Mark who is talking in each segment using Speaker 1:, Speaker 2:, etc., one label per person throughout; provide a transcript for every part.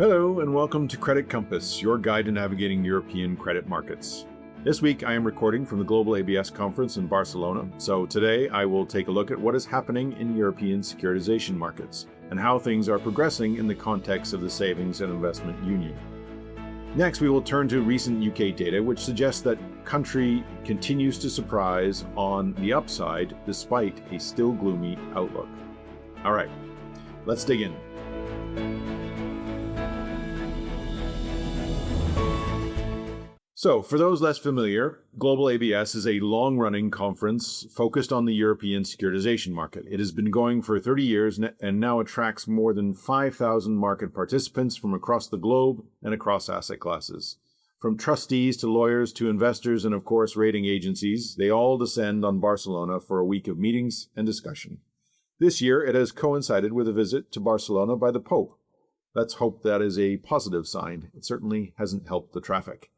Speaker 1: Hello and welcome to Credit Compass, your guide to navigating European credit markets. This week I am recording from the Global ABS conference in Barcelona, so today I will take a look at what is happening in European securitization markets and how things are progressing in the context of the Savings and Investment Union. Next, we will turn to recent UK data, which suggests that country continues to surprise on the upside despite a still gloomy outlook. All right, let's dig in. So, for those less familiar, Global ABS is a long-running conference focused on the European securitization market. It has been going for 30 years and now attracts more than 5,000 market participants from across the globe and across asset classes. From trustees to lawyers to investors and, of course, rating agencies, they all descend on Barcelona for a week of meetings and discussion. This year, it has coincided with a visit to Barcelona by the Pope. Let's hope that is a positive sign. It certainly hasn't helped the traffic.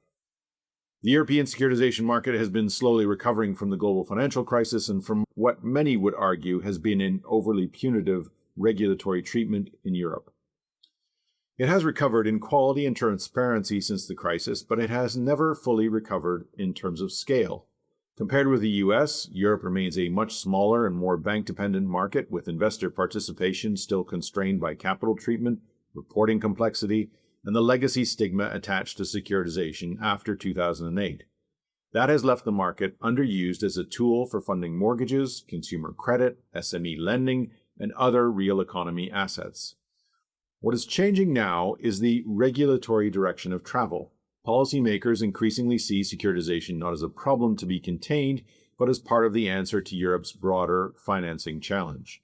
Speaker 1: The European securitization market has been slowly recovering from the global financial crisis and from what many would argue has been an overly punitive regulatory treatment in Europe. It has recovered in quality and transparency since the crisis, but it has never fully recovered in terms of scale. Compared with the US, Europe remains a much smaller and more bank-dependent market, with investor participation still constrained by capital treatment, reporting complexity, and the legacy stigma attached to securitization after 2008. That has left the market underused as a tool for funding mortgages, consumer credit, SME lending, and other real economy assets. What is changing now is the regulatory direction of travel. Policymakers increasingly see securitization not as a problem to be contained, but as part of the answer to Europe's broader financing challenge.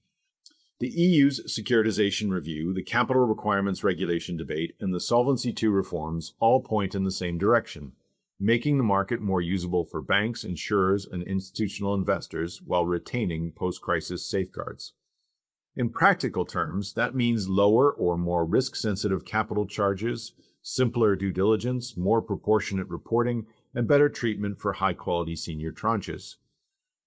Speaker 1: The EU's securitization review, the capital requirements regulation debate, and the Solvency II reforms all point in the same direction, making the market more usable for banks, insurers, and institutional investors while retaining post-crisis safeguards. In practical terms, that means lower or more risk-sensitive capital charges, simpler due diligence, more proportionate reporting, and better treatment for high-quality senior tranches.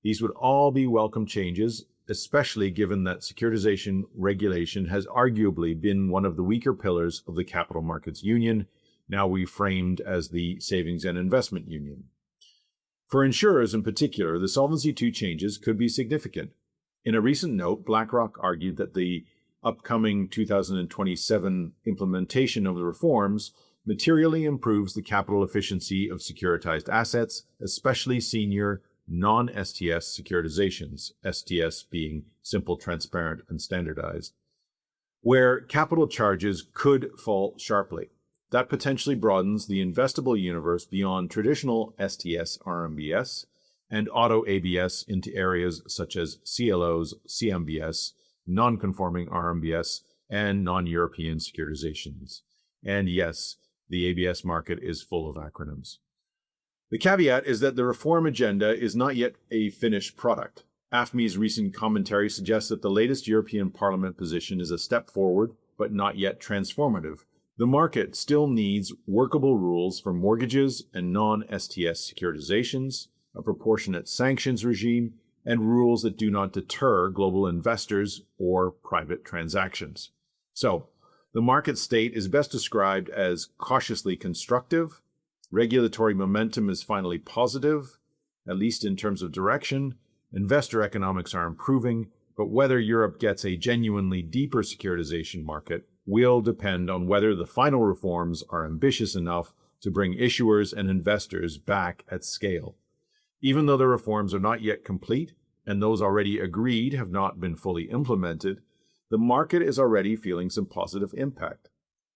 Speaker 1: These would all be welcome changes, especially given that securitization regulation has arguably been one of the weaker pillars of the Capital Markets Union, now reframed as the Savings and Investment Union. For insurers in particular, the Solvency II changes could be significant. In a recent note, BlackRock argued that the upcoming 2027 implementation of the reforms materially improves the capital efficiency of securitized assets, especially senior non-STS securitizations, STS being simple, transparent, and standardized, where capital charges could fall sharply. That potentially broadens the investable universe beyond traditional STS RMBS and auto ABS into areas such as CLOs, CMBS, non-conforming RMBS, and non-European securitizations. And yes, the ABS market is full of acronyms. The caveat is that the reform agenda is not yet a finished product. AFME's recent commentary suggests that the latest European Parliament position is a step forward, but not yet transformative. The market still needs workable rules for mortgages and non-STS securitizations, a proportionate sanctions regime, and rules that do not deter global investors or private transactions. So, the market state is best described as cautiously constructive. Regulatory momentum is finally positive, at least in terms of direction. Investor economics are improving, but whether Europe gets a genuinely deeper securitization market will depend on whether the final reforms are ambitious enough to bring issuers and investors back at scale. Even though the reforms are not yet complete, and those already agreed have not been fully implemented, the market is already feeling some positive impact.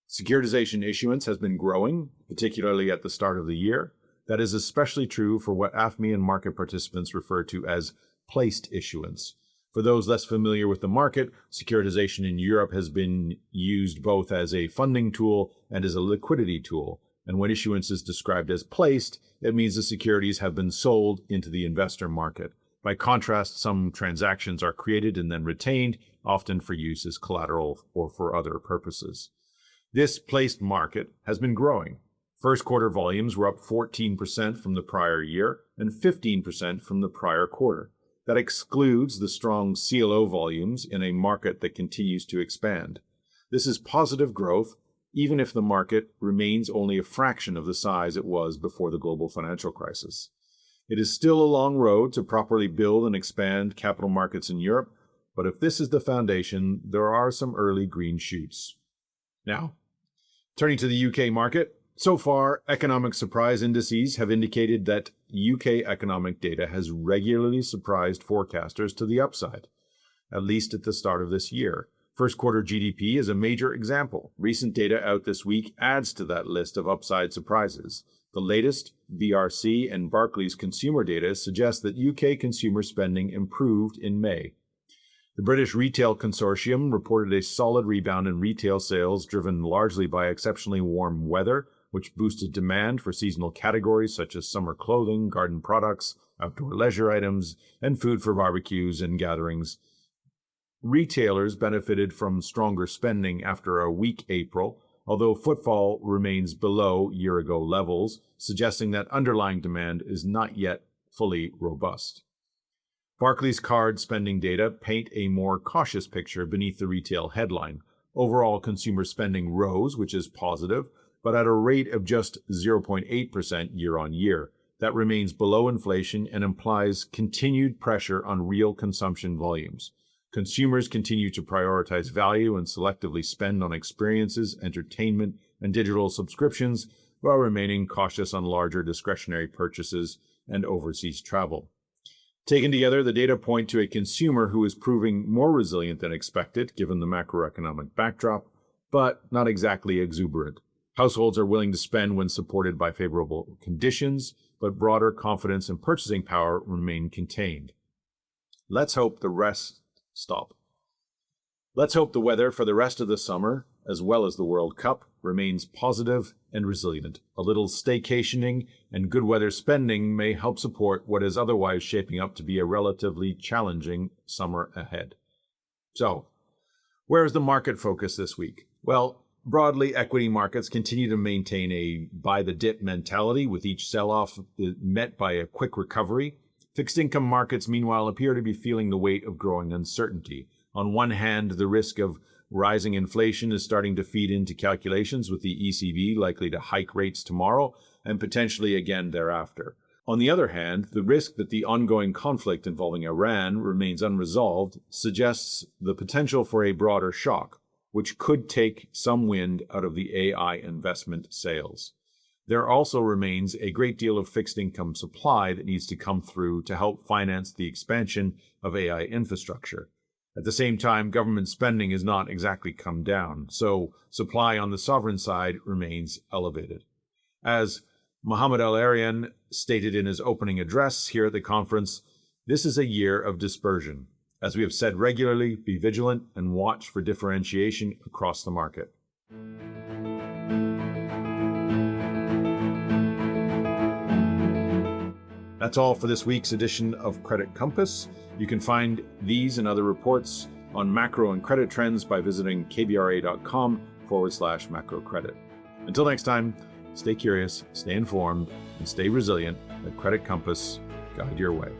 Speaker 1: Securitization issuance has been growing, particularly at the start of the year. That is especially true for what AFME and market participants refer to as placed issuance. For those less familiar with the market, securitization in Europe has been used both as a funding tool and as a liquidity tool. And when issuance is described as placed, it means the securities have been sold into the investor market. By contrast, some transactions are created and then retained, often for use as collateral or for other purposes. This placed market has been growing. First quarter volumes were up 14% from the prior year and 15% from the prior quarter. That excludes the strong CLO volumes in a market that continues to expand. This is positive growth, even if the market remains only a fraction of the size it was before the global financial crisis. It is still a long road to properly build and expand capital markets in Europe, but if this is the foundation, there are some early green shoots. Now, turning to the UK market, so far, economic surprise indices have indicated that UK economic data has regularly surprised forecasters to the upside, at least at the start of this year. First quarter GDP is a major example. Recent data out this week adds to that list of upside surprises. The latest BRC and Barclays consumer data suggests that UK consumer spending improved in May. The British Retail Consortium reported a solid rebound in retail sales driven largely by exceptionally warm weather, which boosted demand for seasonal categories such as summer clothing, garden products, outdoor leisure items, and food for barbecues and gatherings. Retailers benefited from stronger spending after a weak April, although footfall remains below year-ago levels, suggesting that underlying demand is not yet fully robust. Barclays card spending data paint a more cautious picture beneath the retail headline. Overall consumer spending rose, which is positive, but at a rate of just 0.8% year-on-year. That remains below inflation and implies continued pressure on real consumption volumes. Consumers continue to prioritize value and selectively spend on experiences, entertainment, and digital subscriptions, while remaining cautious on larger discretionary purchases and overseas travel. Taken together, the data point to a consumer who is proving more resilient than expected, given the macroeconomic backdrop, but not exactly exuberant. Households are willing to spend when supported by favorable conditions, but broader confidence and purchasing power remain contained. Let's hope the weather for the rest of the summer, as well as the World Cup, remains positive and resilient. A little staycationing and good weather spending may help support what is otherwise shaping up to be a relatively challenging summer ahead. So, where is the market focus this week? Well, broadly, equity markets continue to maintain a buy-the-dip mentality, with each sell-off met by a quick recovery. Fixed income markets, meanwhile, appear to be feeling the weight of growing uncertainty. On one hand, the risk of rising inflation is starting to feed into calculations, with the ECB likely to hike rates tomorrow and potentially again thereafter. On the other hand, the risk that the ongoing conflict involving Iran remains unresolved suggests the potential for a broader shock, which could take some wind out of the AI investment sales. There also remains a great deal of fixed income supply that needs to come through to help finance the expansion of AI infrastructure. At the same time, government spending has not exactly come down, so supply on the sovereign side remains elevated. As Mohamed El-Erian stated in his opening address here at the conference, this is a year of dispersion. As we have said regularly, be vigilant and watch for differentiation across the market. That's all for this week's edition of Credit Compass. You can find these and other reports on macro and credit trends by visiting kbra.com/macrocredit. Until next time, stay curious, stay informed, and stay resilient. Let Credit Compass guide your way.